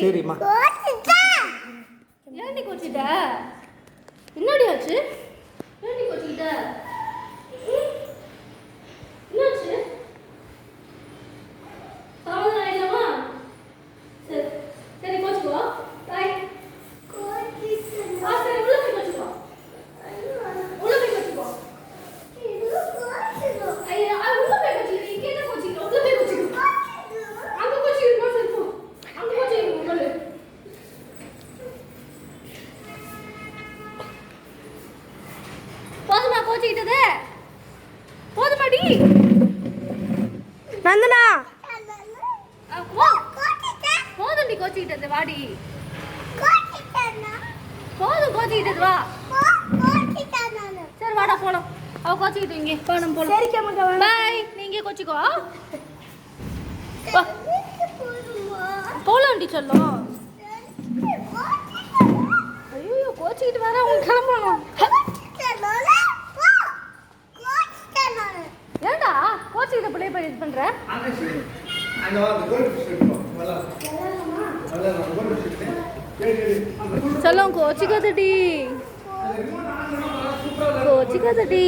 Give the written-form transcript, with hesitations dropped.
சரிம்மா ஏன்டி கோச்சிட்ட என்னடி ஆச்சு ஏன்டி கோச்சிட்ட என்னாச்சு சாவதா இல்லமா சரி சரி கோச்சிக்கோ பாய் கோச்சிக்கோ சரி உள்ள போய் கோச்சிக்கோ உள்ள போய் கோச்சிக்கோ ஐயா உள்ள போய் கோச்சிக்கோ இங்க என்ன கோச்சிக்கோ உள்ள போய் கோச்சிக்கோ அங்க கோச்சிக்கோ சரி போ அங்க கோச்சிக்கோ உள்ள போதுமா கோச்சிக்கிட்டது போதுமாடி நந்தனா போதும்டி கோச்சிக்கிட்டது வாடி போதும் கோச்சிக்கிட்டது வா சரி வாடா போலாம் அவ கோச்சிக்கிட்டு இங்கே போனோம் போலாம் பாய் நீங்க கோச்சிக்கோ போலாம்டி சொல்லும் ஐயோ கோச்சிக்கிட்டு வர அவங்க கிளம்பணும் ஏண்டா கோச்சிக்கிட்ட பிள்ளை போய் இது பண்ற சொல்லும் கோச்சிக்காதடி கோச்சிக்காதடி